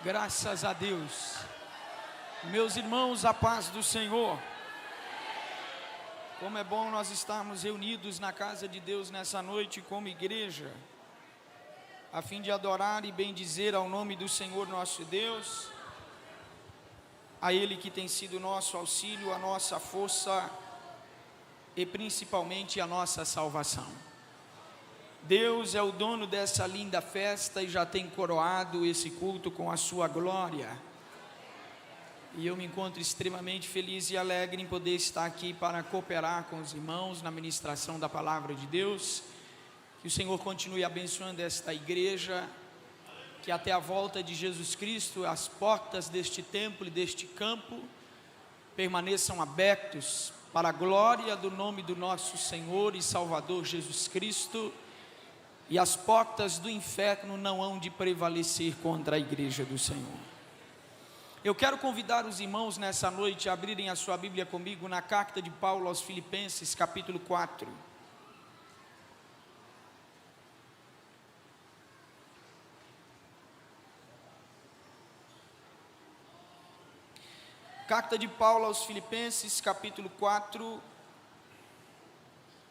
Graças a Deus. Meus irmãos, a paz do Senhor. Como é bom nós estarmos reunidos na casa de Deus nessa noite como igreja, a fim de adorar e bendizer ao nome do Senhor nosso Deus, a Ele que tem sido nosso auxílio, a nossa força e principalmente a nossa salvação. Deus é o dono dessa linda festa e já tem coroado esse culto com a sua glória. E eu me encontro extremamente feliz e alegre em poder estar aqui para cooperar com os irmãos na ministração da palavra de Deus. Que o Senhor continue abençoando esta igreja, que até a volta de Jesus Cristo as portas deste templo e deste campo permaneçam abertos para a glória do nome do nosso Senhor e Salvador Jesus Cristo, e as portas do inferno não hão de prevalecer contra a igreja do Senhor. Eu quero convidar os irmãos nessa noite a abrirem a sua Bíblia comigo na carta de Paulo aos Filipenses, capítulo 4. Carta de Paulo aos Filipenses, capítulo 4.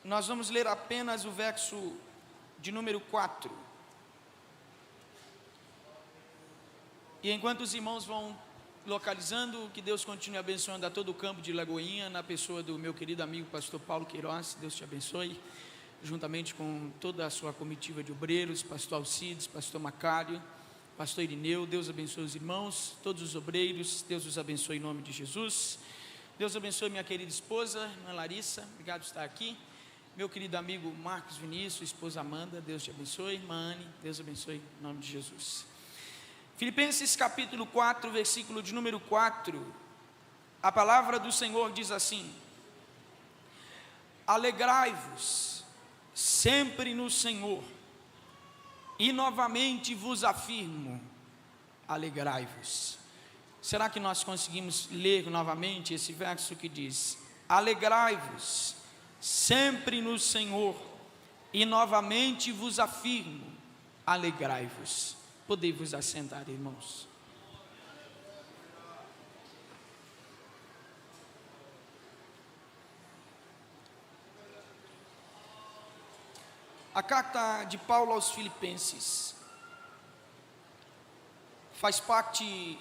Nós vamos ler apenas o verso de número 4. E enquanto os irmãos vão localizando, que Deus continue abençoando a todo o campo de Lagoinha, na pessoa do meu querido amigo pastor Paulo Queiroz. Deus te abençoe, juntamente com toda a sua comitiva de obreiros, pastor Alcides, pastor Macário, pastor Irineu. Deus abençoe os irmãos, todos os obreiros. Deus os abençoe em nome de Jesus. Deus abençoe minha querida esposa, irmã Larissa, obrigado por estar aqui. Meu querido amigo Marcos Vinícius, esposa Amanda, Deus te abençoe. Irmã Anne, Deus abençoe em nome de Jesus. Filipenses capítulo 4, versículo de número 4, a palavra do Senhor diz assim: alegrai-vos sempre no Senhor, e novamente vos afirmo, alegrai-vos. Será que nós conseguimos ler novamente esse verso que diz: alegrai-vos sempre no Senhor, e novamente vos afirmo, alegrai-vos. Podei vos assentar, irmãos. A carta de Paulo aos Filipenses faz parte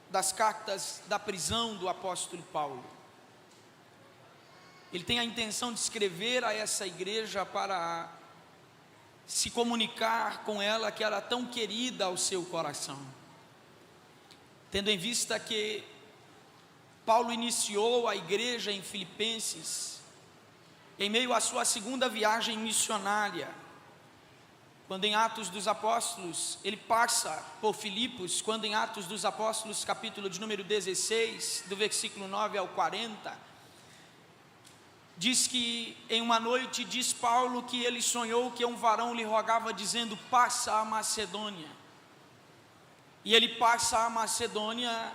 das cartas da prisão do apóstolo Paulo. Ele tem a intenção de escrever a essa igreja para se comunicar com ela, que era tão querida ao seu coração. Tendo em vista que Paulo iniciou a igreja em Filipenses em meio à sua segunda viagem missionária, quando em Atos dos Apóstolos ele passa por Filipos, quando em Atos dos Apóstolos capítulo de número 16, do versículo 9 ao 40, diz que em uma noite, diz Paulo, que ele sonhou que um varão lhe rogava dizendo: passa a Macedônia. E ele passa a Macedônia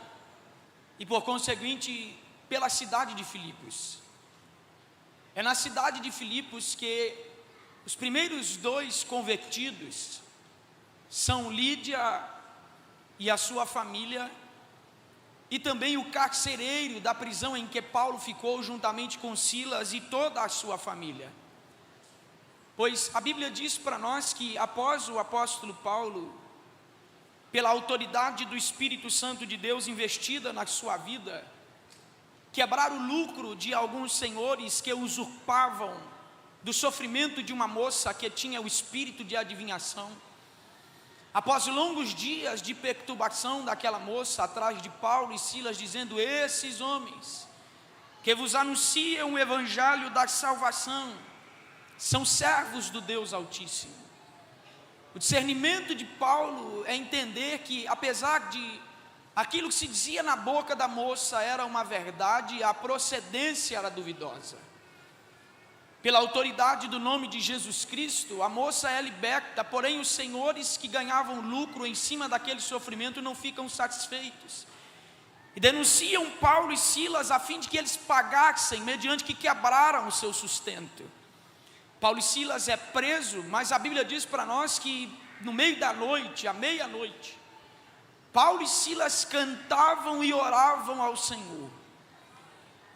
e por conseguinte pela cidade de Filipos. É na cidade de Filipos que os primeiros dois convertidos são Lídia e a sua família, e também o carcereiro da prisão em que Paulo ficou, juntamente com Silas e toda a sua família. Pois a Bíblia diz para nós que após o apóstolo Paulo, pela autoridade do Espírito Santo de Deus investida na sua vida, quebrar o lucro de alguns senhores que usurpavam do sofrimento de uma moça que tinha o espírito de adivinhação. Após longos dias de perturbação daquela moça atrás de Paulo e Silas, dizendo: esses homens que vos anunciam o evangelho da salvação são servos do Deus Altíssimo. O discernimento de Paulo é entender que, apesar de aquilo que se dizia na boca da moça era uma verdade, a procedência era duvidosa. Pela autoridade do nome de Jesus Cristo, a moça é liberta, porém os senhores que ganhavam lucro em cima daquele sofrimento não ficam satisfeitos. E denunciam Paulo e Silas a fim de que eles pagassem, mediante que quebraram o seu sustento. Paulo e Silas é preso, mas a Bíblia diz para nós que no meio da noite, à meia-noite, Paulo e Silas cantavam e oravam ao Senhor,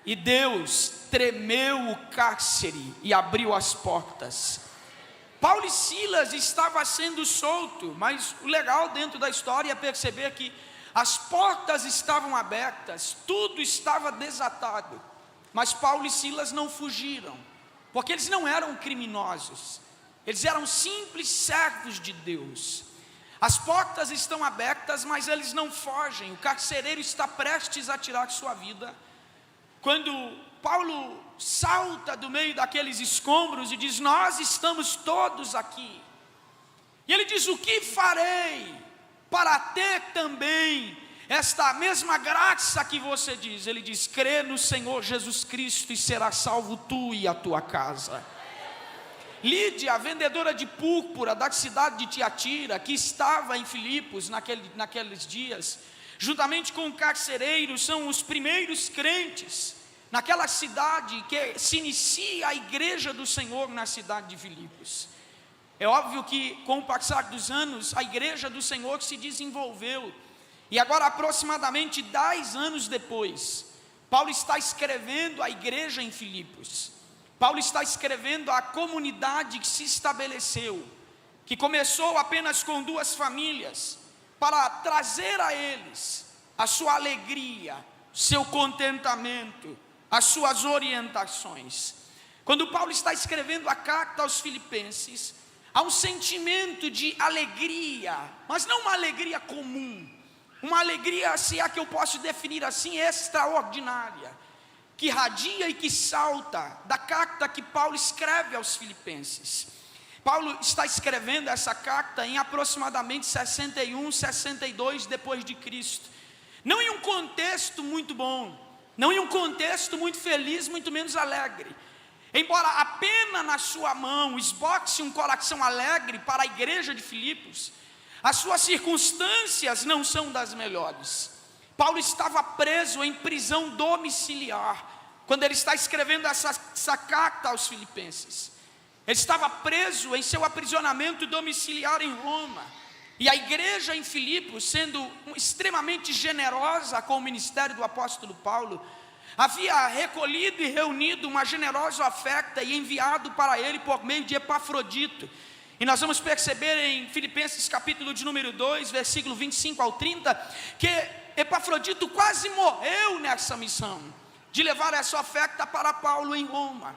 e Deus tremeu o cárcere e abriu as portas. Paulo e Silas estavam sendo soltos, mas o legal dentro da história é perceber que as portas estavam abertas, tudo estava desatado, mas Paulo e Silas não fugiram, porque eles não eram criminosos, eles eram simples servos de Deus. As portas estão abertas, mas eles não fogem. O carcereiro está prestes a tirar sua vida. Quando Paulo salta do meio daqueles escombros e diz: nós estamos todos aqui. E ele diz: o que farei para ter também esta mesma graça que você diz? Ele diz: crê no Senhor Jesus Cristo e serás salvo tu e a tua casa. Lídia, a vendedora de púrpura da cidade de Tiatira, que estava em Filipos naqueles dias, juntamente com o carcereiro, são os primeiros crentes naquela cidade que se inicia a igreja do Senhor na cidade de Filipos. É óbvio que com o passar dos anos, a igreja do Senhor se desenvolveu, e agora aproximadamente 10 anos depois, Paulo está escrevendo a igreja em Filipos. Paulo está escrevendo a comunidade que se estabeleceu, que começou apenas com 2 famílias, para trazer a eles a sua alegria, seu contentamento, as suas orientações. Quando Paulo está escrevendo a carta aos Filipenses, há um sentimento de alegria, mas não uma alegria comum, uma alegria, se é que eu posso definir assim, extraordinária, que radia e que salta da carta que Paulo escreve aos Filipenses. Paulo está escrevendo essa carta em aproximadamente 61, 62 depois de Cristo, não em um contexto muito bom, não em um contexto muito feliz, muito menos alegre. Embora a pena na sua mão esboce um coração alegre para a igreja de Filipos, as suas circunstâncias não são das melhores. Paulo estava preso em prisão domiciliar, quando ele está escrevendo essa carta aos Filipenses. Ele estava preso em seu aprisionamento domiciliar em Roma, e a igreja em Filipos, sendo extremamente generosa com o ministério do apóstolo Paulo, havia recolhido e reunido uma generosa oferta e enviado para ele por meio de Epafrodito. E nós vamos perceber em Filipenses capítulo de número 2, versículo 25 ao 30, que Epafrodito quase morreu nessa missão, de levar essa oferta para Paulo em Roma.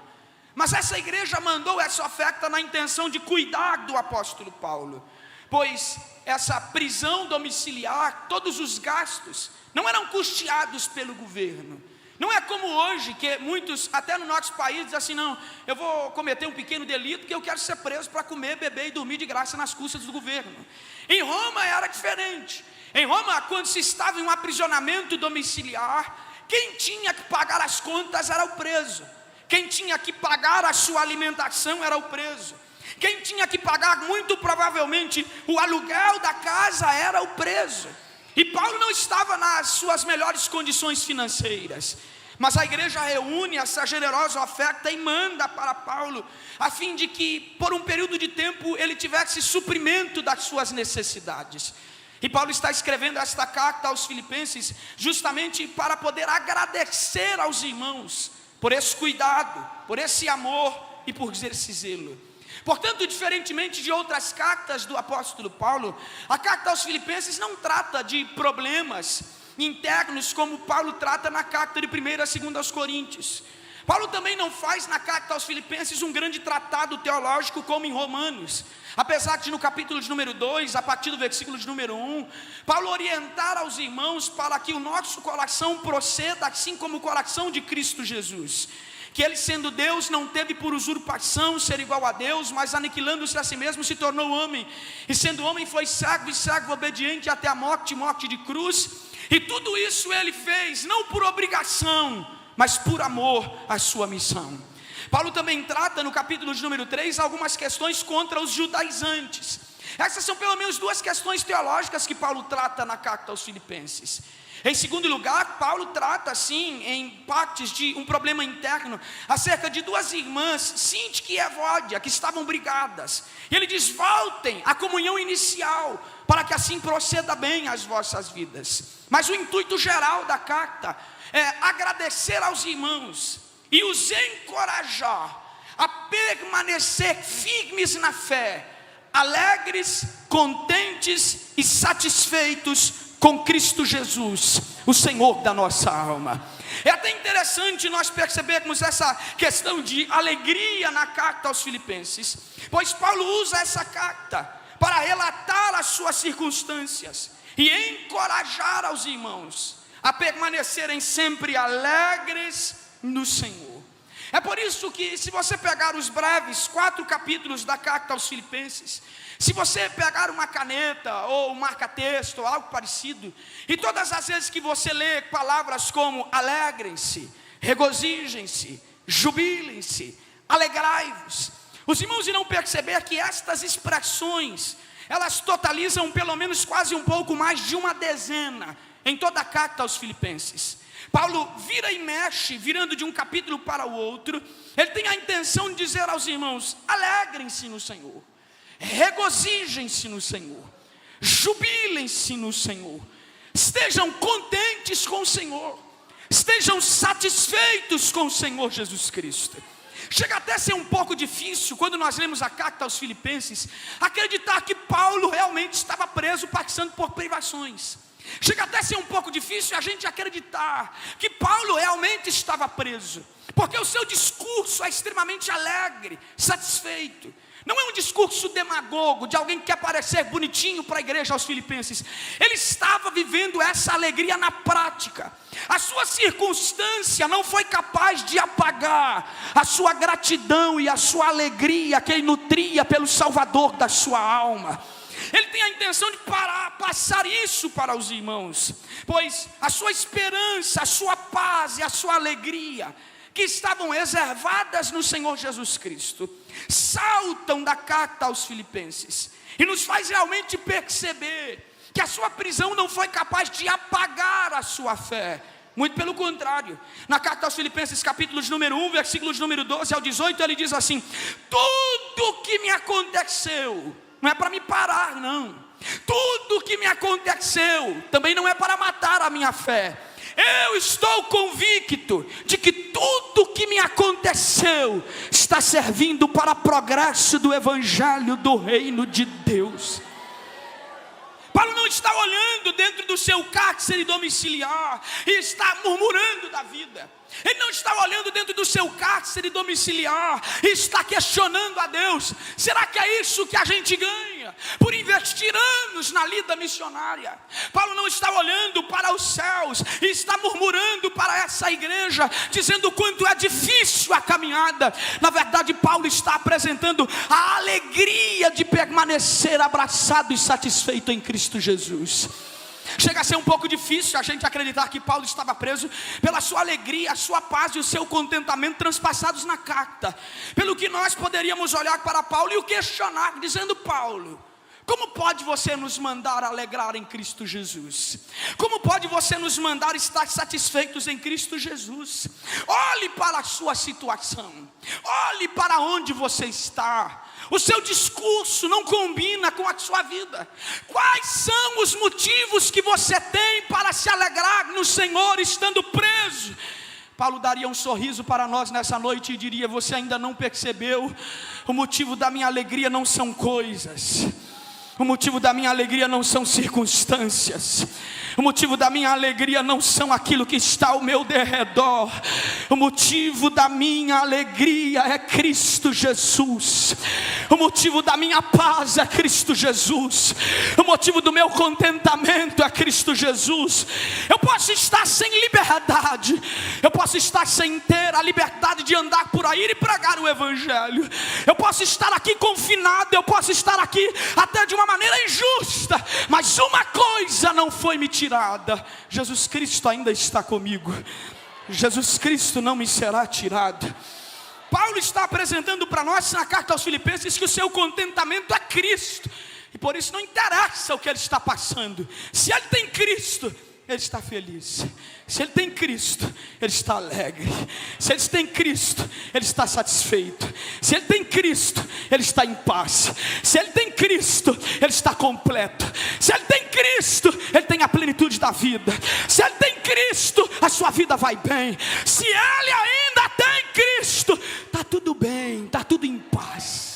Mas essa igreja mandou essa oferta na intenção de cuidar do apóstolo Paulo, pois essa prisão domiciliar, todos os gastos, não eram custeados pelo governo. Não é como hoje, que muitos, até no nosso país, dizem assim: não, eu vou cometer um pequeno delito, porque eu quero ser preso para comer, beber e dormir de graça nas custas do governo. Em Roma era diferente. Em Roma, quando se estava em um aprisionamento domiciliar, quem tinha que pagar as contas era o preso. Quem tinha que pagar a sua alimentação era o preso. Quem tinha que pagar, muito provavelmente, o aluguel da casa era o preso. E Paulo não estava nas suas melhores condições financeiras, mas a igreja reúne essa generosa oferta e manda para Paulo, a fim de que por um período de tempo ele tivesse suprimento das suas necessidades. E Paulo está escrevendo esta carta aos Filipenses justamente para poder agradecer aos irmãos por esse cuidado, por esse amor e por esse zelo. Portanto, diferentemente de outras cartas do apóstolo Paulo, a carta aos Filipenses não trata de problemas internos como Paulo trata na carta de 1ª a 2ª aos Coríntios. Paulo também não faz na carta aos Filipenses um grande tratado teológico como em Romanos, apesar de no capítulo de número 2, a partir do versículo de número 1, Paulo orientar aos irmãos para que o nosso coração proceda assim como o coração de Cristo Jesus, que ele, sendo Deus, não teve por usurpação ser igual a Deus, mas aniquilando-se a si mesmo se tornou homem, e sendo homem foi servo e servo obediente até a morte, morte de cruz. E tudo isso ele fez não por obrigação, mas por amor à sua missão. Paulo também trata no capítulo de número 3 algumas questões contra os judaizantes. Essas são pelo menos 2 questões teológicas que Paulo trata na carta aos Filipenses. Em segundo lugar, Paulo trata assim, em partes de um problema interno, acerca de duas irmãs, Sintique e Evódia, que estavam brigadas. E ele diz: voltem à comunhão inicial, para que assim proceda bem as vossas vidas. Mas o intuito geral da carta é agradecer aos irmãos e os encorajar a permanecer firmes na fé, alegres, contentes e satisfeitos com Cristo Jesus, o Senhor da nossa alma. É até interessante nós percebermos essa questão de alegria na carta aos Filipenses, pois Paulo usa essa carta para relatar as suas circunstâncias e encorajar aos irmãos a permanecerem sempre alegres no Senhor. É por isso que, se você pegar os breves 4 capítulos da carta aos Filipenses, se você pegar uma caneta ou um marca-texto ou algo parecido, e todas as vezes que você lê palavras como alegrem-se, regozijem-se, jubilem-se, alegrai-vos, os irmãos irão perceber que estas expressões, elas totalizam pelo menos quase um pouco mais de uma dezena em toda a carta aos Filipenses. Paulo vira e mexe, virando de um capítulo para o outro. Ele tem a intenção de dizer aos irmãos: alegrem-se no Senhor, regozijem-se no Senhor, jubilem-se no Senhor, estejam contentes com o Senhor, estejam satisfeitos com o Senhor Jesus Cristo. Chega até a ser um pouco difícil, quando nós lemos a carta aos Filipenses, acreditar que Paulo realmente estava preso, passando por privações. Chega até a ser um pouco difícil a gente acreditar que Paulo realmente estava preso, porque o seu discurso é extremamente alegre, satisfeito. Não é um discurso demagogo, de alguém que quer parecer bonitinho para a igreja aos Filipenses. Ele estava vivendo essa alegria na prática. A sua circunstância não foi capaz de apagar a sua gratidão e a sua alegria que ele nutria pelo Salvador da sua alma. Ele tem a intenção de passar isso para os irmãos, pois a sua esperança, a sua paz e a sua alegria, que estavam reservadas no Senhor Jesus Cristo, saltam da carta aos Filipenses, e nos faz realmente perceber que a sua prisão não foi capaz de apagar a sua fé. Muito pelo contrário, na carta aos Filipenses, capítulos número 1, versículos número 12 ao 18, ele diz assim: tudo que me aconteceu, não é para me parar, não. Tudo que me aconteceu também não é para matar a minha fé. Eu estou convicto de que tudo que me aconteceu está servindo para progresso do evangelho do reino de Deus. Paulo não está olhando dentro do seu cárcere domiciliar e está murmurando da vida. Ele não está olhando dentro do seu cárcere domiciliar e está questionando a Deus: será que é isso que a gente ganha por investir anos na lida missionária? Paulo não está olhando para os céus e está murmurando para essa igreja, dizendo o quanto é difícil a caminhada. Na verdade, Paulo está apresentando a alegria de permanecer abraçado e satisfeito em Cristo Jesus. Chega a ser um pouco difícil a gente acreditar que Paulo estava preso pela sua alegria, a sua paz e o seu contentamento transpassados na carta. Pelo que nós poderíamos olhar para Paulo e o questionar, dizendo: Paulo, como pode você nos mandar alegrar em Cristo Jesus? Como pode você nos mandar estar satisfeitos em Cristo Jesus? Olhe para a sua situação, olhe para onde você está. O seu discurso não combina com a sua vida. Quais são os motivos que você tem para se alegrar no Senhor estando preso? Paulo daria um sorriso para nós nessa noite e diria: você ainda não percebeu? O motivo da minha alegria não são coisas, o motivo da minha alegria não são circunstâncias, o motivo da minha alegria não são aquilo que está ao meu derredor. O motivo da minha alegria é Cristo Jesus. O motivo da minha paz é Cristo Jesus. O motivo do meu contentamento é Cristo Jesus. Eu posso estar sem liberdade, eu posso estar sem ter a liberdade de andar por aí e pregar o evangelho. Eu posso estar aqui confinado, eu posso estar aqui até de uma maneira injusta, mas uma coisa não foi me tirada: Jesus Cristo ainda está comigo. Jesus Cristo não me será tirado. Paulo está apresentando para nós na carta aos Filipenses que o seu contentamento é Cristo, e por isso não interessa o que ele está passando. Se ele tem Cristo, ele está feliz. Se ele tem Cristo, ele está alegre. Se ele tem Cristo, ele está satisfeito. Se ele tem Cristo, ele está em paz. Se ele tem Cristo, ele está completo. Se ele tem Cristo, ele tem a plenitude da vida. Se ele tem Cristo, a sua vida vai bem. Se ele ainda tem Cristo, está tudo bem, está tudo em paz.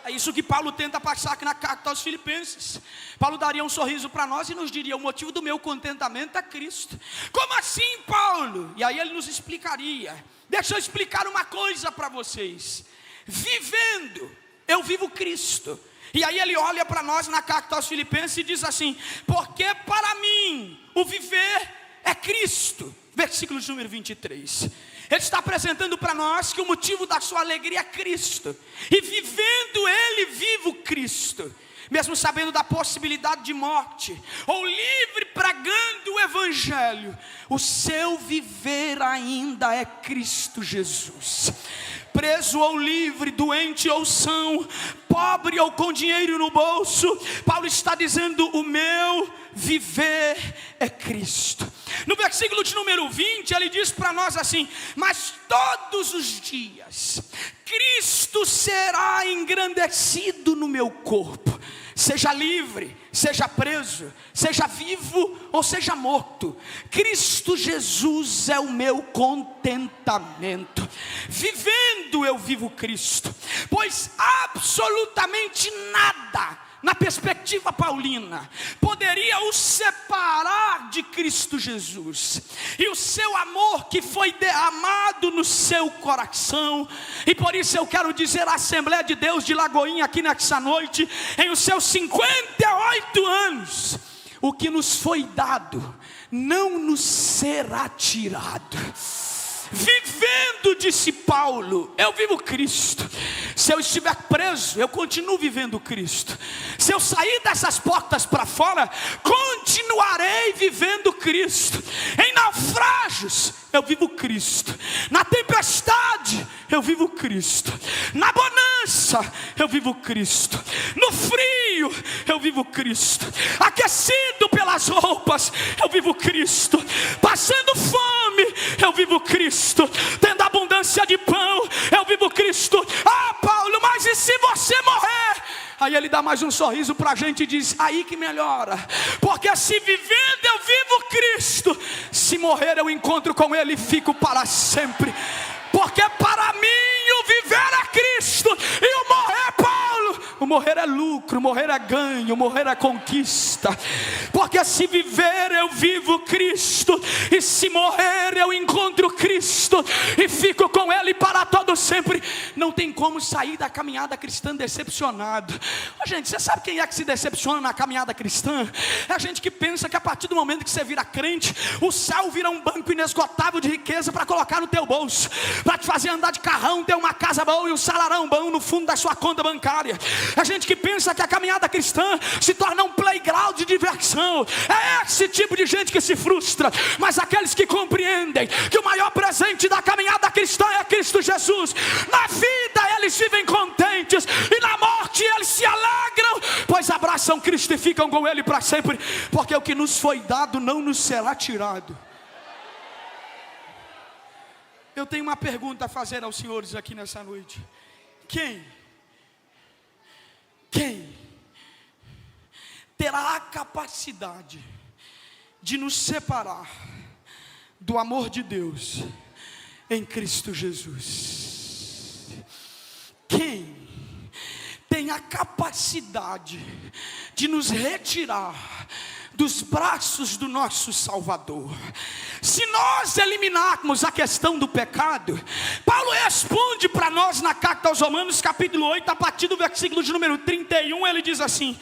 É isso que Paulo tenta passar aqui na carta aos Filipenses. Paulo daria um sorriso para nós e nos diria: o motivo do meu contentamento é Cristo. Como assim, Paulo? E aí ele nos explicaria. Deixa eu explicar uma coisa para vocês. Vivendo, eu vivo Cristo. E aí ele olha para nós na carta aos Filipenses e diz assim: porque para mim o viver é Cristo. Versículo de número 23. Ele está apresentando para nós que o motivo da sua alegria é Cristo. E vivendo ele, vivo Cristo. Mesmo sabendo da possibilidade de morte, ou livre pregando o Evangelho, o seu viver ainda é Cristo Jesus. Preso ou livre, doente ou são, pobre ou com dinheiro no bolso, Paulo está dizendo: o meu viver é Cristo. No versículo de número 20, ele diz para nós assim: mas todos os dias Cristo será engrandecido no meu corpo. Seja livre, seja preso, seja vivo ou seja morto, Cristo Jesus é o meu contentamento. Vivendo eu vivo Cristo, pois absolutamente nada, na perspectiva paulina, poderia o separar de Cristo Jesus. E o seu amor que foi derramado no seu coração. E por isso eu quero dizer à Assembleia de Deus de Lagoinha aqui nessa noite, em os seus 58 anos, o que nos foi dado não nos será tirado. Vivendo, disse Paulo, eu vivo Cristo. Se eu estiver preso, eu continuo vivendo Cristo. Se eu sair dessas portas para fora, continuarei vivendo Cristo. Em naufrágios, eu vivo Cristo. Na tempestade, eu vivo Cristo. Na bonança, eu vivo Cristo. No frio, eu vivo Cristo. Aquecido pelas roupas, eu vivo Cristo. Passando fome, eu vivo Cristo. Tendo abundância de pão, eu vivo Cristo. Ah, Paulo, mas e se você morrer? Aí ele dá mais um sorriso para a gente e diz: aí que melhora, porque se vivendo eu vivo Cristo, se morrer eu encontro com ele e fico para sempre. Porque para mim o viver é Cristo e o morrer, Paulo, o morrer é lucro, o morrer é ganho, o morrer é conquista. Porque se viver eu vivo Cristo, e se morrer eu encontro Cristo e fico com ele para todo sempre. Não tem como sair da caminhada cristã decepcionado. Ô, gente, você sabe quem é que se decepciona na caminhada cristã? É a gente que pensa que a partir do momento que você vira crente, o céu vira um banco inesgotável de riqueza para colocar no teu bolso, para te fazer andar de carrão, ter uma casa boa e um salarão bom no fundo da sua conta bancária. É gente que pensa que a caminhada cristã se torna um playground de diversão. É esse tipo de gente que se frustra. Mas aqueles que compreendem que o maior presente da caminhada cristã é Cristo Jesus, na vida eles vivem contentes e na morte eles se alegram, pois abraçam Cristo e ficam com ele para sempre. Porque o que nos foi dado não nos será tirado. Eu tenho uma pergunta a fazer aos senhores aqui nessa noite. Quem terá a capacidade de nos separar do amor de Deus em Cristo Jesus? Quem tem a capacidade de nos retirar dos braços do nosso Salvador? Se nós eliminarmos a questão do pecado, Paulo responde para nós na carta aos Romanos capítulo 8, a partir do versículo de número 31, ele diz assim: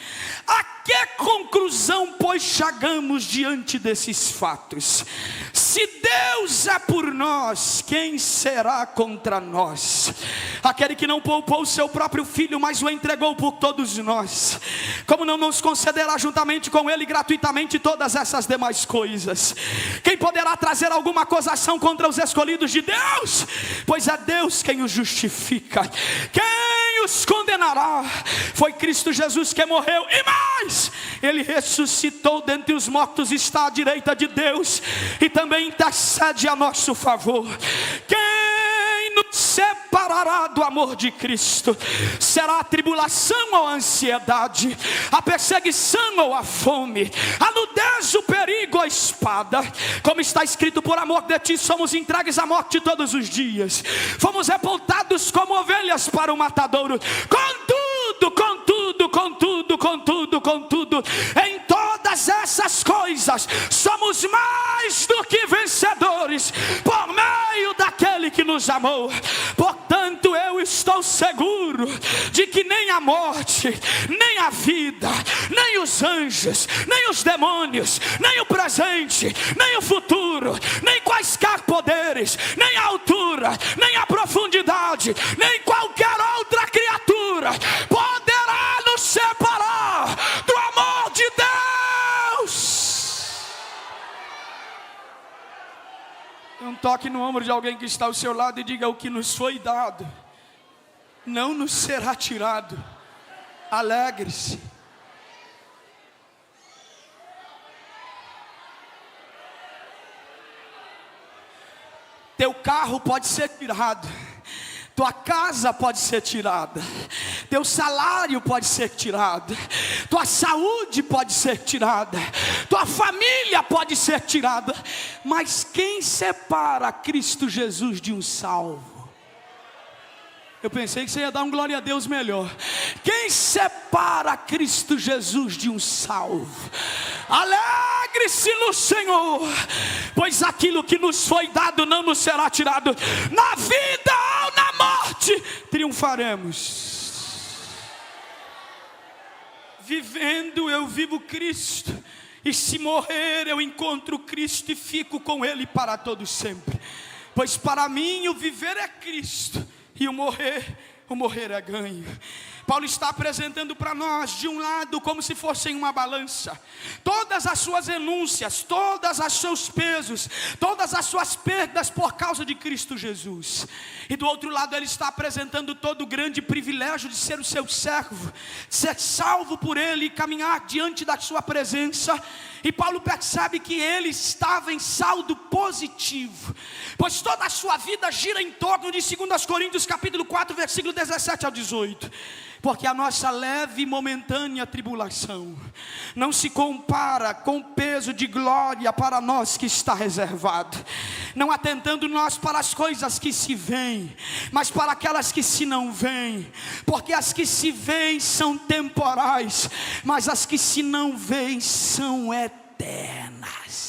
a que conclusão pois chegamos diante desses fatos? Se Deus é por nós, quem será contra nós? Aquele que não poupou o seu próprio filho, mas o entregou por todos nós, como não nos concederá juntamente com ele gratuitamente todas essas demais coisas? Quem poderá trazer alguma acusação contra os escolhidos de Deus? Pois é Deus quem os justifica. Quem quem os condenará? Foi Cristo Jesus que morreu, e mais, Ele ressuscitou dentre os mortos, está à direita de Deus, e também intercede a nosso favor. Quem nos separará do amor de Cristo? Será a tribulação ou a ansiedade, a perseguição ou a fome, a nudez, o perigo ou a espada? Como está escrito: por amor de ti somos entregues à morte todos os dias, fomos repontados como ovelhas para o matadouro. Contudo, em todas essas coisas somos mais do que vencedores por meio daquele que nos amou. Portanto, eu estou seguro de que nem a morte, nem a vida, nem os anjos, nem os demônios, nem o presente, nem o futuro, nem quaisquer poderes, nem a altura, nem a profundidade, nem qualquer outra criatura poderá nos separar do amor de Deus. Um toque no ombro de alguém que está ao seu lado e diga: o que nos foi dado não nos será tirado. Alegre-se. Teu carro pode ser tirado, tua casa pode ser tirada, teu salário pode ser tirado, tua saúde pode ser tirada, tua família pode ser tirada, mas quem separa Cristo Jesus de um salvo? Eu pensei que você ia dar um glória a Deus melhor. Quem separa Cristo Jesus de um salvo? Alegre-se no Senhor, pois aquilo que nos foi dado não nos será tirado. Na vida ou na morte triunfaremos. Vivendo eu vivo Cristo, e se morrer eu encontro Cristo e fico com Ele para todo sempre. Pois para mim o viver é Cristo, e o morrer é ganho. Paulo está apresentando para nós, de um lado, como se fossem uma balança, todas as suas renúncias, todos os seus pesos, todas as suas perdas por causa de Cristo Jesus. E do outro lado ele está apresentando todo o grande privilégio de ser o seu servo, ser salvo por Ele e caminhar diante da sua presença. E Paulo percebe que ele estava em saldo positivo, pois toda a sua vida gira em torno de 2 Coríntios capítulo 4, versículo 17 ao 18. Porque a nossa leve e momentânea tribulação não se compara com o peso de glória para nós que está reservado. Não atentando nós para as coisas que se veem, mas para aquelas que se não veem. Porque as que se veem são temporais, mas as que se não veem são eternas.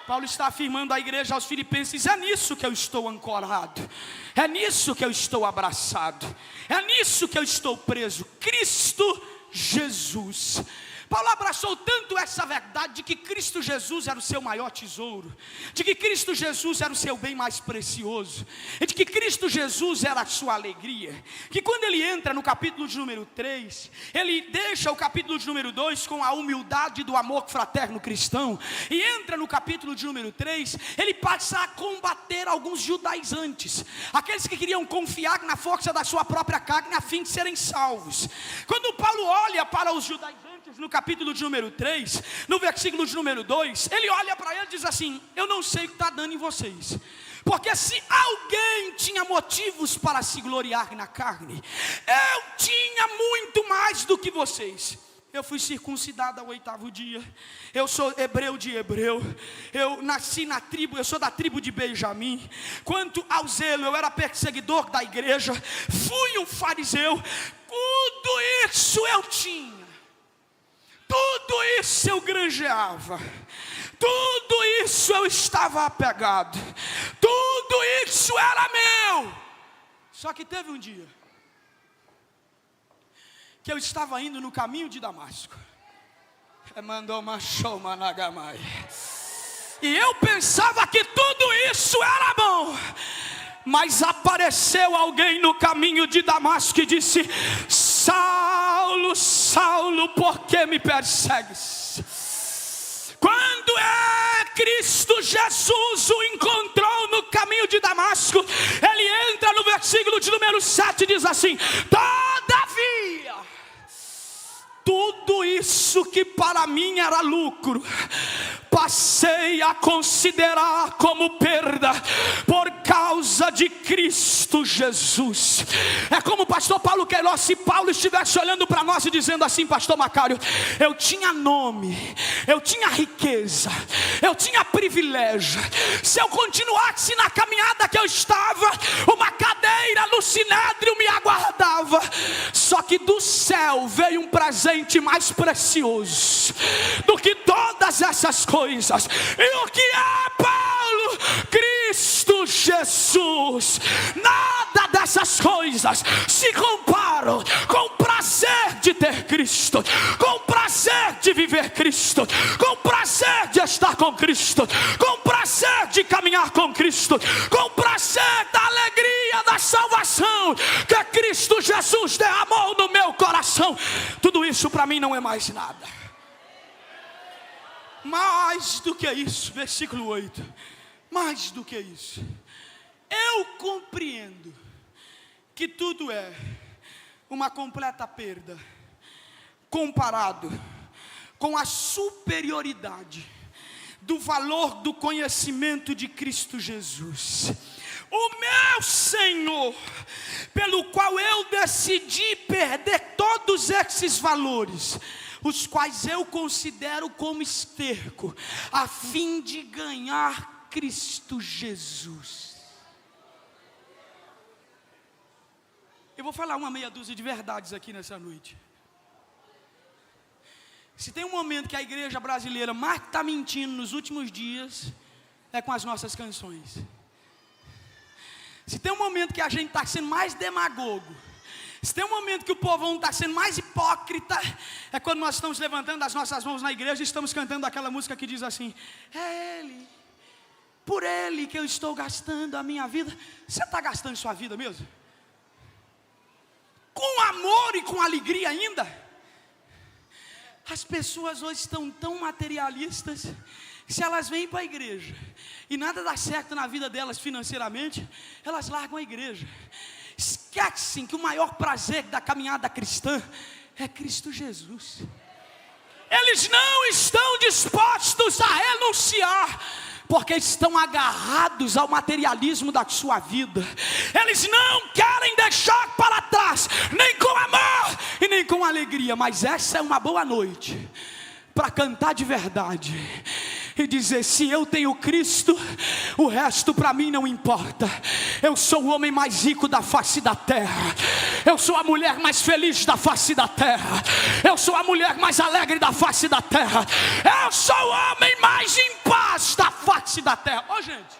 Paulo está afirmando à igreja aos Filipenses: é nisso que eu estou ancorado, é nisso que eu estou abraçado, é nisso que eu estou preso, Cristo Jesus. Paulo abraçou tanto essa verdade de que Cristo Jesus era o seu maior tesouro, de que Cristo Jesus era o seu bem mais precioso, e de que Cristo Jesus era a sua alegria, que quando ele entra no capítulo de número 3, ele deixa o capítulo de número 2 com a humildade do amor fraterno cristão, e entra no capítulo de número 3, ele passa a combater alguns judaizantes, aqueles que queriam confiar na força da sua própria carne a fim de serem salvos. Quando Paulo olha para os judaizantes no capítulo de número 3, no versículo de número 2, ele olha para ele e diz assim: eu não sei o que está dando em vocês, porque se alguém tinha motivos para se gloriar na carne, eu tinha muito mais do que vocês. Eu fui circuncidado ao 8º dia, eu sou hebreu de hebreu, eu nasci na tribo, eu sou da tribo de Benjamim. Quanto ao zelo, eu era perseguidor da igreja, fui um fariseu, tudo isso eu tinha. Tudo isso eu granjeava, tudo isso eu estava apegado, tudo isso era meu. Só que teve um dia que eu estava indo no caminho de Damasco, e eu pensava que tudo isso era bom. Mas apareceu alguém no caminho de Damasco e disse: Saulo, Saulo, por que me persegues? Quando Cristo Jesus o encontrou no caminho de Damasco, ele entra no versículo de número 7 e diz assim: todavia, tudo isso que para mim era lucro, passei a considerar como perda por causa de Cristo Jesus. É como o pastor Paulo Queiroz, se Paulo estivesse olhando para nós e dizendo assim: pastor Macário, eu tinha nome, eu tinha riqueza, eu tinha privilégio, se eu continuasse na caminhada que eu estava, uma cadeira no sinédrio me aguardava. Só que do céu veio um presente mais precioso do que todas essas coisas. E o que é, Paulo? Cristo Jesus. Nada dessas coisas se comparam com o prazer de ter Cristo, com o prazer de viver Cristo, com o prazer de estar com Cristo, com o prazer de caminhar com Cristo, com o prazer da alegria da salvação que Cristo Jesus derramou no meu coração. Tudo isso para mim não é mais nada. Mais do que isso, versículo 8, mais do que isso, eu compreendo que tudo é uma completa perda, comparado com a superioridade do valor do conhecimento de Cristo Jesus, o meu Senhor, pelo qual eu decidi perder todos esses valores, os quais eu considero como esterco, a fim de ganhar Cristo Jesus. Eu vou falar uma meia dúzia de verdades aqui nessa noite. Se tem um momento que a igreja brasileira mais está mentindo nos últimos dias, é com as nossas canções. Se tem um momento que a gente está sendo mais demagogo, se tem um momento que o povão está sendo mais hipócrita, é quando nós estamos levantando as nossas mãos na igreja e estamos cantando aquela música que diz assim: é Ele, por Ele que eu estou gastando a minha vida. Você está gastando sua vida mesmo? Com amor e com alegria ainda? As pessoas hoje estão tão materialistas, que se elas vêm para a igreja e nada dá certo na vida delas financeiramente, elas largam a igreja. Esquecem que o maior prazer da caminhada cristã é Cristo Jesus. Eles não estão dispostos a renunciar, porque estão agarrados ao materialismo da sua vida. Eles não querem deixar para trás, nem com amor e nem com alegria. Mas essa é uma boa noite para cantar de verdade e dizer: se eu tenho Cristo, o resto para mim não importa. Eu sou o homem mais rico da face da terra, eu sou a mulher mais feliz da face da terra, eu sou a mulher mais alegre da face da terra, eu sou o homem mais em paz da face da terra. Ô gente,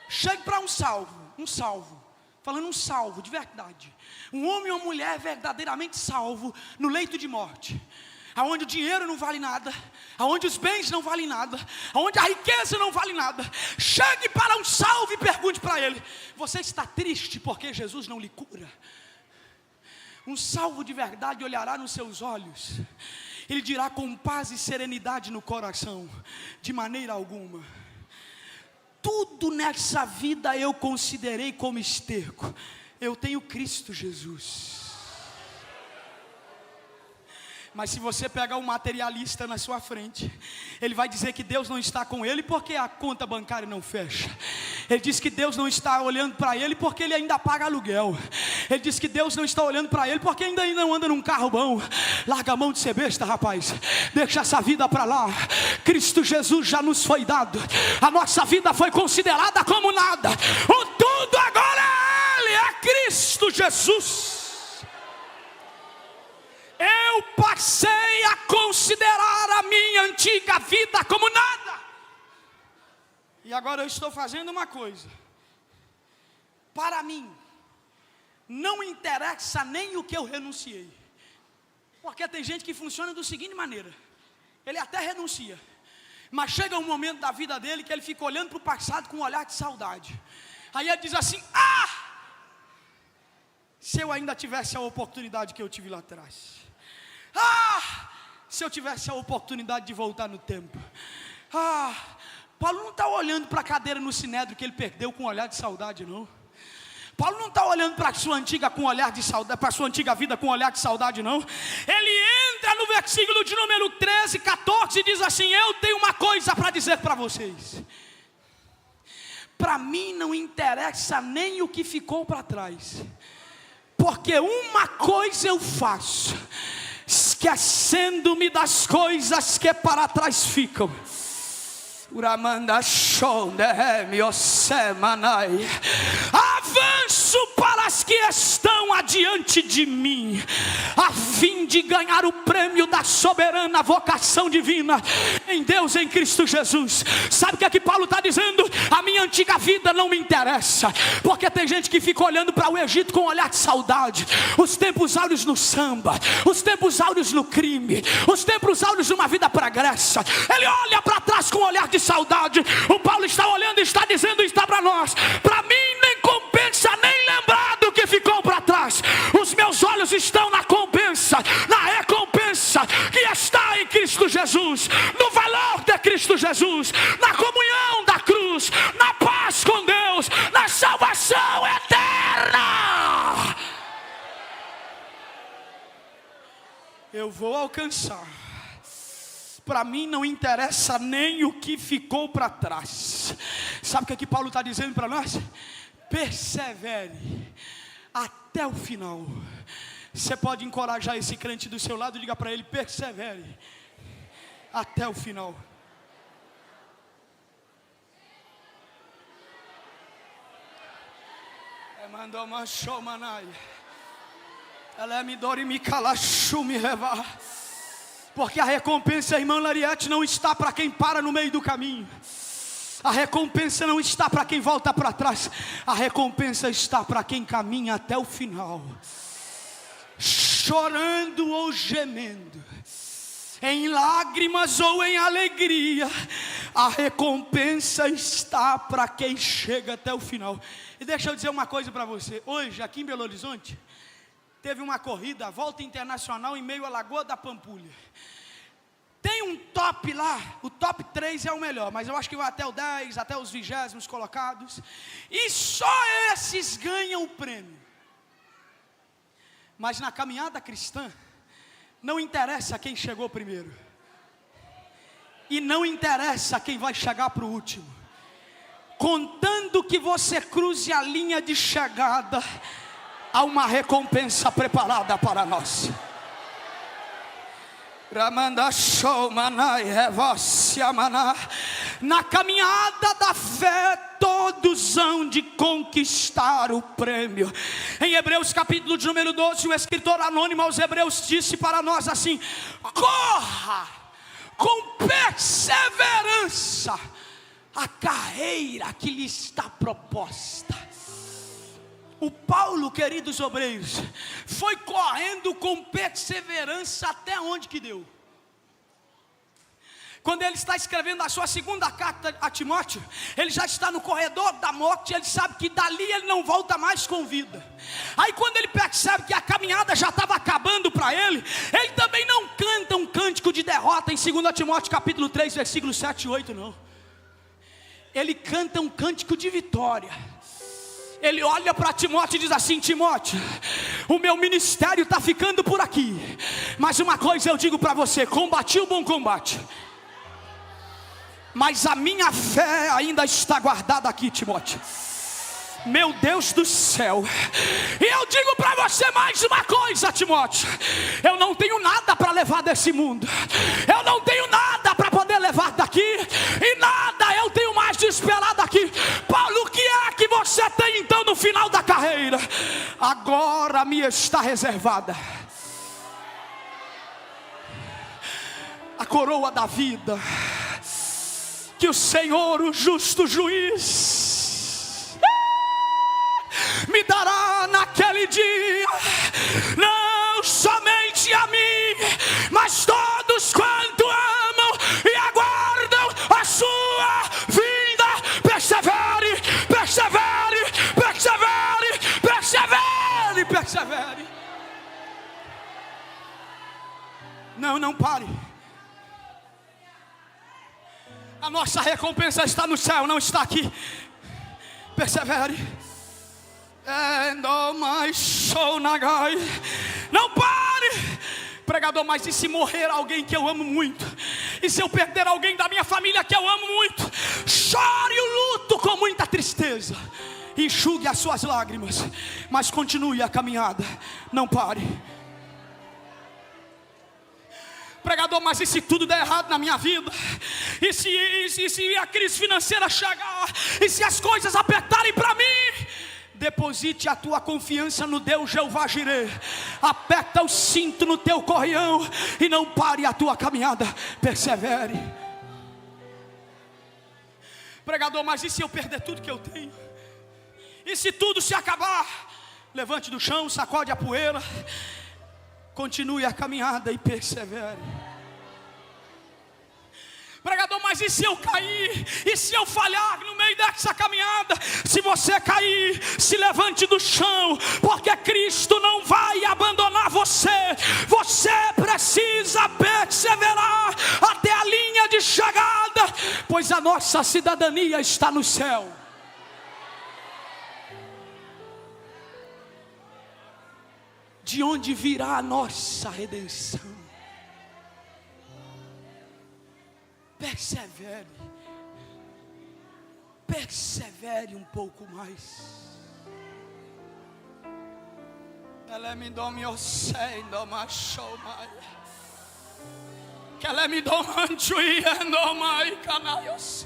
chegue para um salvo, falando um salvo de verdade, um homem ou uma mulher verdadeiramente salvo no leito de morte, aonde o dinheiro não vale nada, aonde os bens não valem nada, aonde a riqueza não vale nada. Chegue para um salvo e pergunte para ele: você está triste porque Jesus não lhe cura? Um salvo de verdade olhará nos seus olhos, ele dirá com paz e serenidade no coração: de maneira alguma. Tudo nessa vida eu considerei como esterco. Eu tenho Cristo Jesus. Mas se você pegar um materialista na sua frente, ele vai dizer que Deus não está com ele porque a conta bancária não fecha. Ele diz que Deus não está olhando para ele porque ele ainda paga aluguel. Ele diz que Deus não está olhando para ele porque ainda não anda num carro bom. Larga a mão de ser besta, rapaz. Deixa essa vida para lá. Cristo Jesus já nos foi dado. A nossa vida foi considerada como nada. O tudo agora é Ele, é Cristo Jesus. Eu passei a considerar a minha antiga vida como nada. E agora eu estou fazendo uma coisa. Para mim, não interessa nem o que eu renunciei. Porque tem gente que funciona da seguinte maneira: ele até renuncia, mas chega um momento da vida dele que ele fica olhando para o passado com um olhar de saudade. Aí ele diz assim: se eu ainda tivesse a oportunidade que eu tive lá atrás. Se eu tivesse a oportunidade de voltar no tempo. Paulo não está olhando para a cadeira no Sinédrio que ele perdeu com um olhar de saudade, não. Paulo não está olhando para a sua antiga com um olhar de saudade, para a sua antiga vida com um olhar de saudade, não. Ele entra no versículo de número 13, 14 e diz assim: eu tenho uma coisa para dizer para vocês. Para mim não interessa nem o que ficou para trás, porque uma coisa eu faço, esquecendo-me das coisas que para trás ficam. Avanço para as que estão adiante de mim, a fim de ganhar o prêmio da soberana vocação divina em Deus, em Cristo Jesus. Sabe o que é que Paulo está dizendo? A minha antiga vida não me interessa, porque tem gente que fica olhando para o Egito com um olhar de saudade, os tempos áureos no samba, os tempos áureos no crime, os tempos áureos de uma vida pregressa. Ele olha para trás com um olhar de saudade. O Paulo está olhando e está dizendo, está para nós: para mim nem compensa nem lembrar do que ficou para trás. Os meus olhos estão na compensa, na recompensa que está em Cristo Jesus, no valor de Cristo Jesus, na comunhão da cruz, na paz com Deus, na salvação eterna. Eu vou alcançar. Para mim não interessa nem o que ficou para trás. Sabe o que Paulo está dizendo para nós? Persevere até o final. Você pode encorajar esse crente do seu lado e diga para ele: persevere até o final. Mandou uma showmanai. Ela me dore me calashu me revar. Porque a recompensa, irmã Lariete, não está para quem para no meio do caminho. A recompensa não está para quem volta para trás. A recompensa está para quem caminha até o final, chorando ou gemendo, em lágrimas ou em alegria. A recompensa está para quem chega até o final. E deixa eu dizer uma coisa para você. Hoje, aqui em Belo Horizonte, teve uma corrida, a volta internacional em meio à Lagoa da Pampulha. Tem um top lá, o top 3 é o melhor, mas eu acho que vai até o 10, até os 20º colocados. E só esses ganham o prêmio. Mas na caminhada cristã, não interessa quem chegou primeiro. E não interessa quem vai chegar para o último. Contando que você cruze a linha de chegada, há uma recompensa preparada para nós. Na caminhada da fé, todos hão de conquistar o prêmio. Em Hebreus capítulo de número 12, o escritor anônimo aos Hebreus disse para nós assim: corra com perseverança a carreira que lhe está proposta. O Paulo, queridos obreiros, foi correndo com perseverança até onde que deu. Quando ele está escrevendo a sua segunda carta a Timóteo, ele já está no corredor da morte. Ele sabe que dali ele não volta mais com vida. Aí quando ele percebe que a caminhada já estava acabando para ele, ele também não canta um cântico de derrota em 2 Timóteo capítulo 3, versículos 7 e 8 não. Ele canta um cântico de vitória. Ele olha para Timóteo e diz assim: Timóteo, o meu ministério está ficando por aqui, mas uma coisa eu digo para você: combati o bom combate, mas a minha fé ainda está guardada aqui, Timóteo. Meu Deus do céu. E eu digo para você mais uma coisa, Timóteo: eu não tenho nada para levar desse mundo, eu não tenho nada para poder levar daqui, e nada eu tenho mais de esperar daqui. Paulo, o que é que você tem então no final da carreira? Agora me está reservada a coroa da vida, que o Senhor, o justo juiz, me dará naquele dia, não somente a mim, mas todos quanto amam e aguardam a sua vinda. Persevere, persevere, persevere, persevere, persevere. Não pare. A nossa recompensa está no céu, não está aqui. Persevere. Não pare. Pregador, mas e se morrer alguém que eu amo muito? E se eu perder alguém da minha família que eu amo muito? Chore o luto com muita tristeza, enxugue as suas lágrimas, mas continue a caminhada, não pare. Pregador, mas e se tudo der errado na minha vida? E se a crise financeira chegar? E se as coisas apertarem para mim? Deposite a tua confiança no Deus Jeová Jireh. Aperta o cinto no teu correão e não pare a tua caminhada. Persevere. Pregador, mas e se eu perder tudo que eu tenho? E se tudo se acabar? Levante do chão, sacode a poeira, continue a caminhada e persevere. Pregador, mas e se eu cair? E se eu falhar no meio dessa caminhada? Se você cair, se levante do chão, porque Cristo não vai abandonar você. Você precisa perseverar até a linha de chegada, pois a nossa cidadania está no céu. De onde virá a nossa redenção? Persevere. Persevere um pouco mais. Ela me dá meu sei, não machou mais. Que ela me dá manchuia, não mais canaios.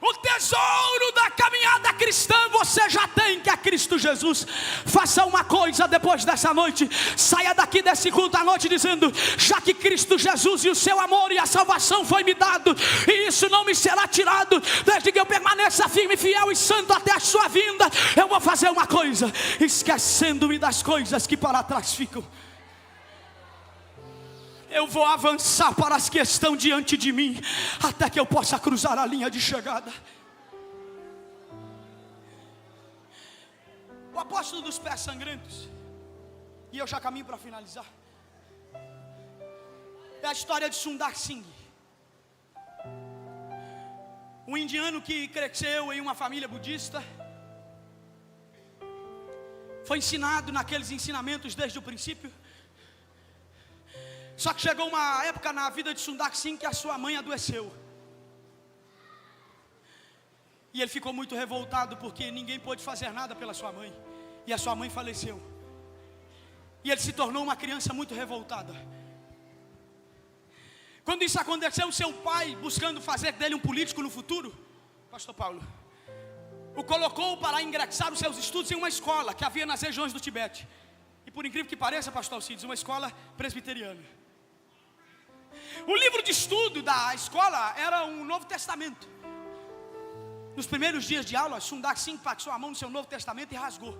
O tesouro da caminhada cristã você já tem, que é Cristo Jesus. Faça uma coisa depois dessa noite. Saia daqui desse culto à noite dizendo: já que Cristo Jesus e o seu amor e a salvação foi me dado, e isso não me será tirado, desde que eu permaneça firme, fiel e santo até a sua vinda, eu vou fazer uma coisa, esquecendo-me das coisas que para trás ficam. Eu vou avançar para as que estão diante de mim, até que eu possa cruzar a linha de chegada. O apóstolo dos pés sangrentos, e eu já caminho para finalizar, é a história de Sundar Singh, um indiano que cresceu em uma família budista, foi ensinado naqueles ensinamentos desde o princípio. Só que chegou uma época na vida de Sundar Singh que a sua mãe adoeceu. E ele ficou muito revoltado porque ninguém pôde fazer nada pela sua mãe. E a sua mãe faleceu. E ele se tornou uma criança muito revoltada. Quando isso aconteceu, seu pai, buscando fazer dele um político no futuro, Pastor Paulo, o colocou para ingressar os seus estudos em uma escola que havia nas regiões do Tibete. E por incrível que pareça, Pastor Alcides, uma escola presbiteriana. O livro de estudo da escola era um Novo Testamento. Nos primeiros dias de aula, Sundar Singh passou a mão no seu Novo Testamento e rasgou,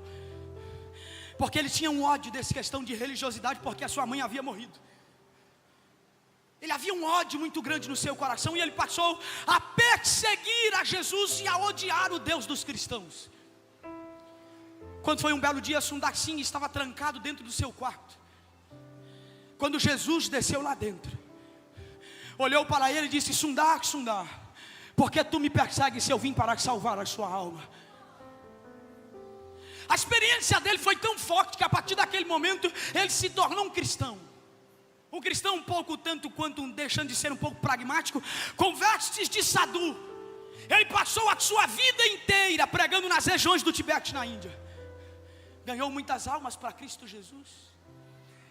porque ele tinha um ódio dessa questão de religiosidade, porque a sua mãe havia morrido. Ele havia um ódio muito grande no seu coração, e ele passou a perseguir a Jesus e a odiar o Deus dos cristãos. Quando foi um belo dia, Sundar Singh estava trancado dentro do seu quarto. Quando Jesus desceu lá dentro, olhou para ele e disse: Sundar, Sundar, por que tu me persegues se eu vim para salvar a sua alma? A experiência dele foi tão forte que a partir daquele momento ele se tornou um cristão. Um cristão um pouco tanto quanto deixando de ser um pouco pragmático, com vestes de sadhu. Ele passou a sua vida inteira pregando nas regiões do Tibete, na Índia. Ganhou muitas almas para Cristo Jesus,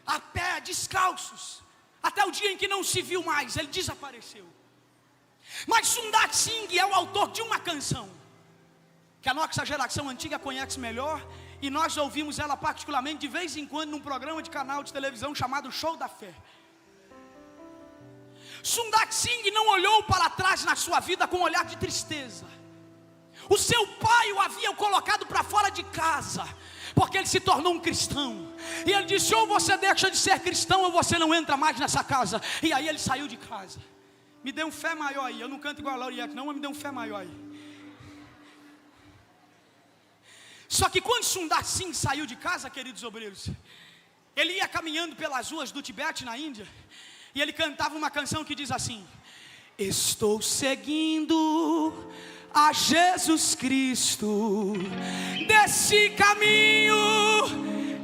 a pé, descalços, até o dia em que não se viu mais, ele desapareceu. Mas Sundar Singh é o autor de uma canção que a nossa geração antiga conhece melhor, e nós ouvimos ela particularmente de vez em quando num programa de canal de televisão chamado Show da Fé. Sundar Singh não olhou para trás na sua vida com um olhar de tristeza. O seu pai o havia colocado para fora de casa, porque ele se tornou um cristão. E ele disse: ou você deixa de ser cristão, ou você não entra mais nessa casa. E aí ele saiu de casa. Me dê um fé maior aí. Eu não canto igual a Lauriette não, mas me dê um fé maior aí. Só que quando Sundar Singh saiu de casa, queridos obreiros, ele ia caminhando pelas ruas do Tibete, na Índia, e ele cantava uma canção que diz assim: Estou seguindo a Jesus Cristo, desse caminho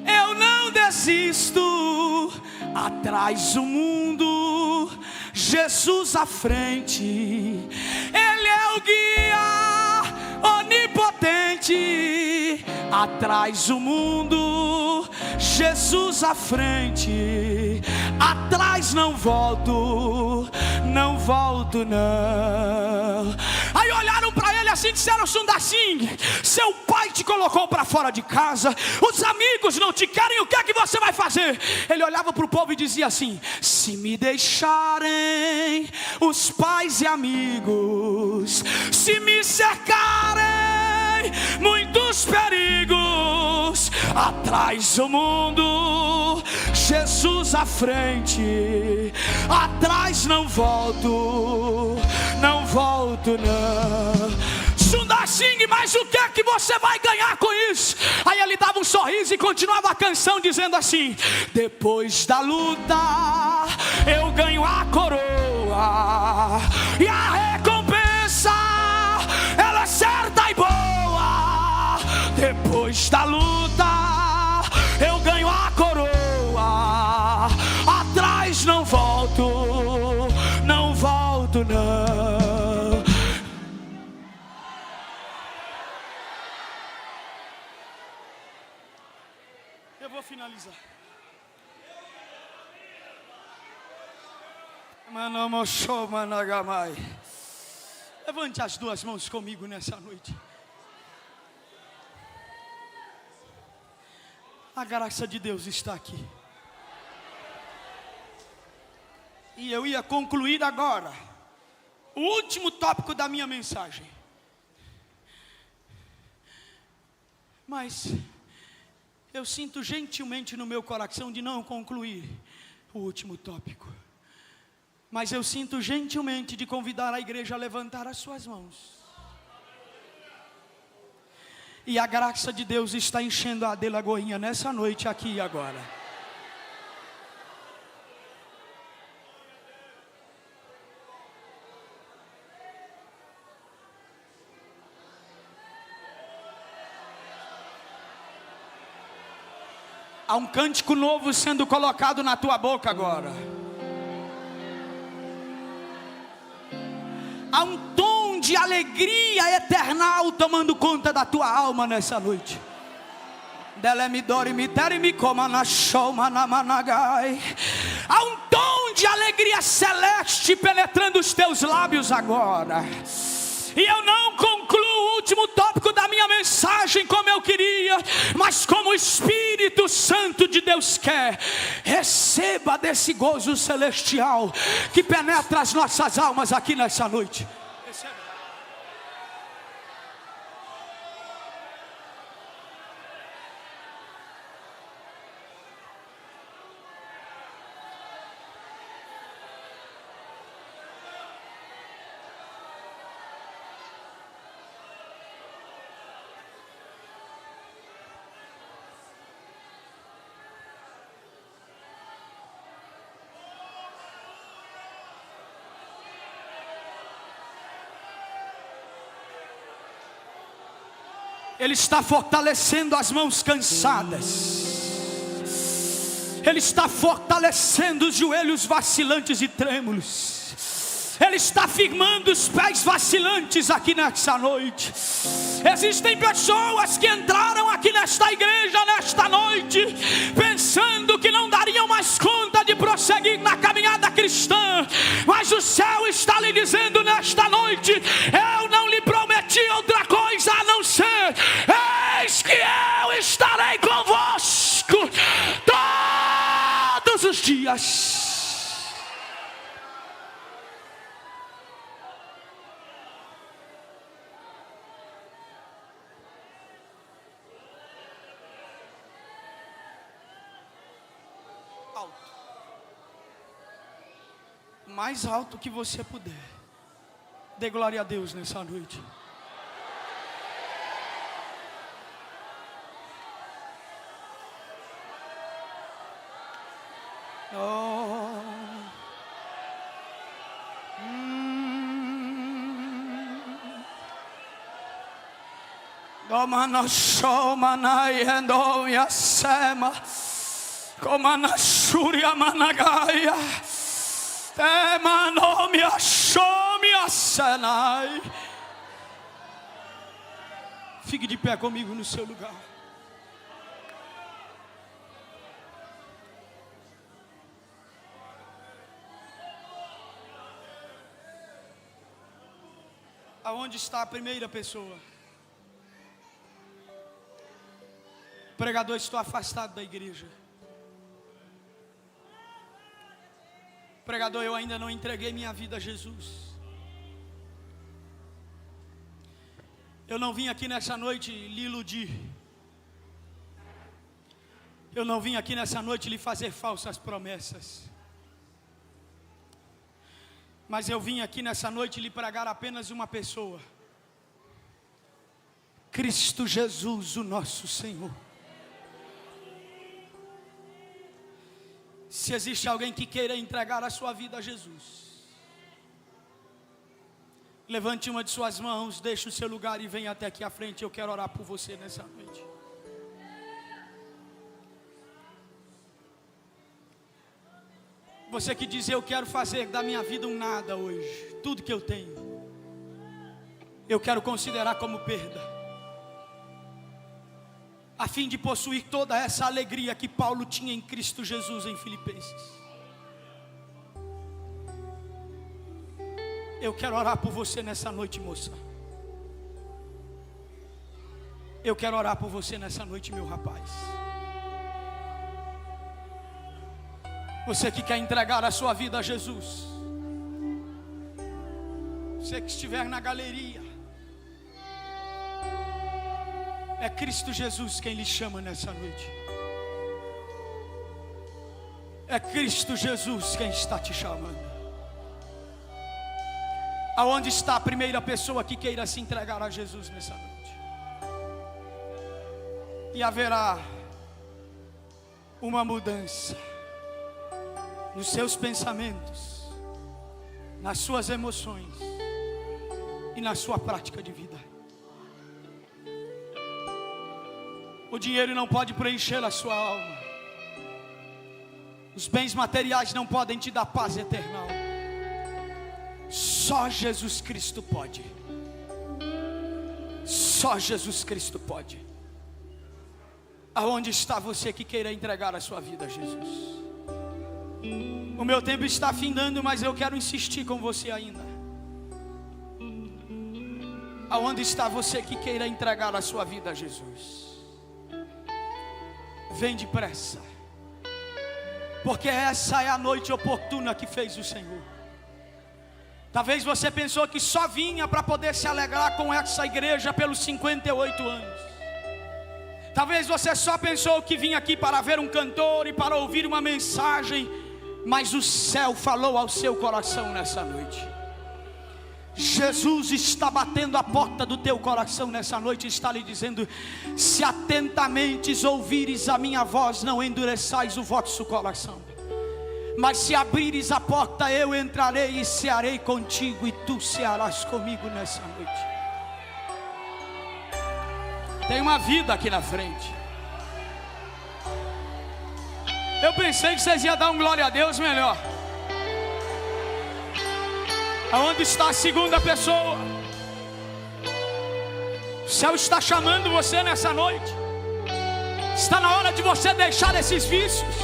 eu não desisto. Atrás o mundo, Jesus à frente, Ele é o guia onipotente. Atrás o mundo, Jesus à frente, atrás não volto, não volto não. Aí olharam para ele assim, disseram: Sundar-Singh, seu pai te colocou para fora de casa, os amigos não te querem, o que é que você vai fazer? Ele olhava para o povo e dizia assim: se me deixarem os pais e amigos, se me cercarem muitos perigos, atrás o mundo, Jesus à frente, atrás não volto, não volto não. Sundar-Singh, mas o que é que você vai ganhar com isso? Aí ele dava um sorriso e continuava a canção dizendo assim: depois da luta eu ganho a coroa, e a recompensa ela é certa e boa. Depois da luta eu ganho a coroa, atrás não volto, não volto não. Eu vou finalizar. Levante as duas mãos comigo nessa noite. A graça de Deus está aqui. E eu ia concluir agora o último tópico da minha mensagem. Mas eu sinto gentilmente no meu coração de não concluir o último tópico. Mas eu sinto gentilmente de convidar a igreja a levantar as suas mãos. E a graça de Deus está enchendo a de Lagoinha nessa noite, aqui e agora. Há um cântico novo sendo colocado na tua boca agora. Há um tom de alegria eternal tomando conta da tua alma nessa noite. Há um tom de alegria celeste penetrando os teus lábios agora. E eu não concluo o último tópico da minha mensagem como eu queria, mas como o Espírito Santo de Deus quer. Receba desse gozo celestial que penetra as nossas almas aqui nessa noite. Receba. Ele está fortalecendo as mãos cansadas. Ele está fortalecendo os joelhos vacilantes e trêmulos. Ele está firmando os pés vacilantes aqui nessa noite. Existem pessoas que entraram aqui nesta igreja nesta noite pensando que não dariam mais conta de prosseguir na caminhada cristã, mas o céu está lhe dizendo nesta noite: eu não lhe prometi outra coisa a não ser, eis que eu estarei convosco todos os dias. Mais alto que você puder. Dê glória a Deus nessa noite. Oh. Omanasho manai endo yasema. Komanashuria managaya. Emanomia shomia sanai. Fique de pé comigo no seu lugar. Aonde está a primeira pessoa? Pregador, estou afastado da igreja. Pregador, eu ainda não entreguei minha vida a Jesus. Eu não vim aqui nessa noite lhe iludir. Eu não vim aqui nessa noite lhe fazer falsas promessas. Mas eu vim aqui nessa noite lhe pregar apenas uma pessoa: Cristo Jesus, o nosso Senhor. Se existe alguém que queira entregar a sua vida a Jesus, levante uma de suas mãos, deixe o seu lugar e venha até aqui à frente. Eu quero orar por você nessa noite. Você que diz: eu quero fazer da minha vida um nada hoje. Tudo que eu tenho eu quero considerar como perda, a fim de possuir toda essa alegria que Paulo tinha em Cristo Jesus em Filipenses. Eu quero orar por você nessa noite, moça. Eu quero orar por você nessa noite, meu rapaz. Você que quer entregar a sua vida a Jesus. Você que estiver na galeria. É Cristo Jesus quem lhe chama nessa noite. É Cristo Jesus quem está te chamando. Aonde está a primeira pessoa que queira se entregar a Jesus nessa noite? E haverá uma mudança nos seus pensamentos, nas suas emoções e na sua prática de vida. O dinheiro não pode preencher a sua alma. Os bens materiais não podem te dar paz eterna. Só Jesus Cristo pode. Só Jesus Cristo pode. Aonde está você que queira entregar a sua vida a Jesus? O meu tempo está findando, mas eu quero insistir com você ainda. Aonde está você que queira entregar a sua vida a Jesus? Vem depressa, porque essa é a noite oportuna que fez o Senhor. Talvez você pensou que só vinha para poder se alegrar com essa igreja pelos 58 anos. Talvez você só pensou que vinha aqui para ver um cantor e para ouvir uma mensagem. Mas o céu falou ao seu coração nessa noite. Jesus está batendo a porta do teu coração nessa noite e está lhe dizendo: se atentamente ouvires a minha voz, não endureçais o vosso coração. Mas se abrires a porta, eu entrarei e cearei contigo, e tu cearás comigo nessa noite. Tem uma vida aqui na frente. Eu pensei que vocês iam dar um glória a Deus melhor. Aonde está a segunda pessoa? O céu está chamando você nessa noite. Está na hora de você deixar esses vícios.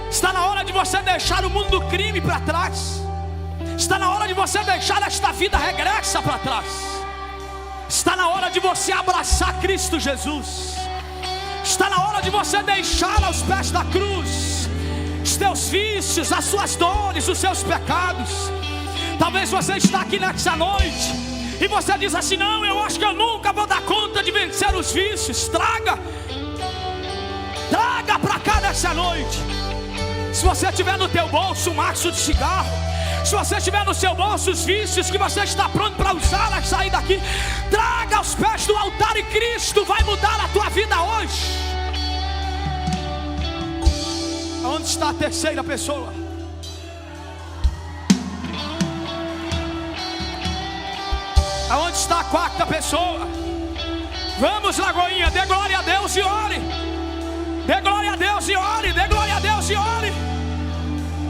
Está na hora de você deixar o mundo do crime para trás. Está na hora de você deixar esta vida regressa para trás. Está na hora de você abraçar Cristo Jesus. Está na hora de você deixar aos pés da cruz os teus vícios, as suas dores, os seus pecados. Talvez você está aqui nessa noite e você diz assim: não, eu acho que eu nunca vou dar conta de vencer os vícios. Traga para cá nessa noite. Se você tiver no teu bolso um maço de cigarro, se você tiver no seu bolso os vícios que você está pronto para usar a sair daqui, traga aos pés do altar e Cristo vai mudar a tua vida hoje. Onde está a terceira pessoa? Aonde está a quarta pessoa? Vamos, Lagoinha, dê glória a Deus e ore. Dê glória a Deus e ore. Dê glória a Deus e ore.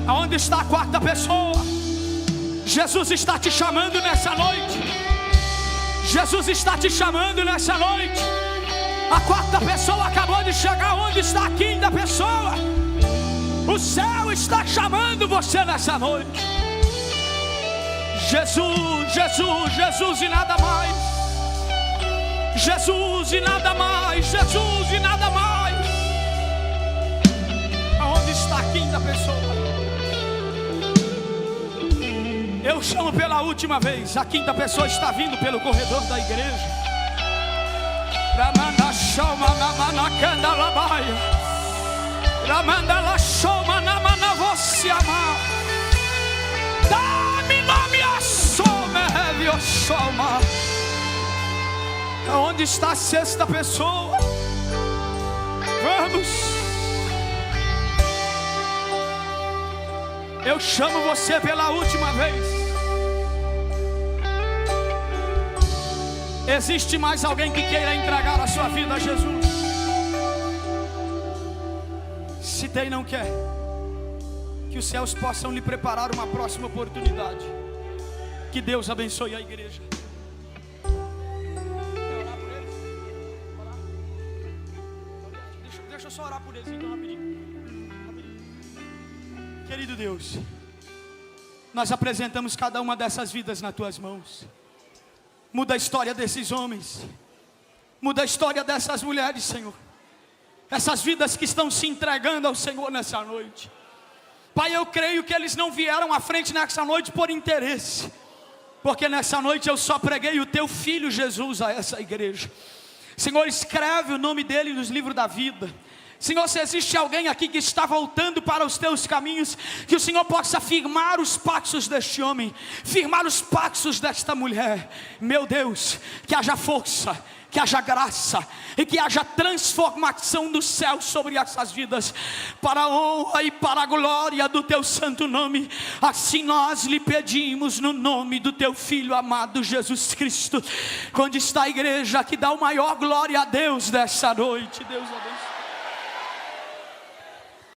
Aonde está a quarta pessoa? Jesus está te chamando nessa noite. Jesus está te chamando nessa noite. A quarta pessoa acabou de chegar. Onde está a quinta pessoa? O céu está chamando você nessa noite. Jesus, Jesus, Jesus e nada mais. Jesus e nada mais. Jesus e nada mais. Aonde está a quinta pessoa? Eu chamo pela última vez. A quinta pessoa está vindo pelo corredor da igreja. Ramanda chama na manacanda labaia. Ramanda la chama na mana você amar. Dá-me nome a soma, revio soma. Onde está a sexta pessoa? Vamos. Eu chamo você pela última vez. Existe mais alguém que queira entregar a sua vida a Jesus? Se tem, não quer, que os céus possam lhe preparar uma próxima oportunidade. Que Deus abençoe a igreja. Deixa eu só orar por eles então rapidinho. Querido Deus, nós apresentamos cada uma dessas vidas nas tuas mãos. Muda a história desses homens. Muda a história dessas mulheres, Senhor. Essas vidas que estão se entregando ao Senhor nessa noite. Pai, eu creio que eles não vieram à frente nessa noite por interesse. Porque nessa noite eu só preguei o teu filho Jesus a essa igreja. Senhor, escreve o nome dele nos livros da vida. Senhor, se existe alguém aqui que está voltando para os teus caminhos, que o Senhor possa firmar os passos deste homem, firmar os passos desta mulher. Meu Deus, que haja força, que haja graça e que haja transformação do céu sobre essas vidas, para a honra e para a glória do teu santo nome. Assim nós lhe pedimos no nome do teu filho amado Jesus Cristo. Onde está a igreja que dá o maior glória a Deus dessa noite? Deus abençoe.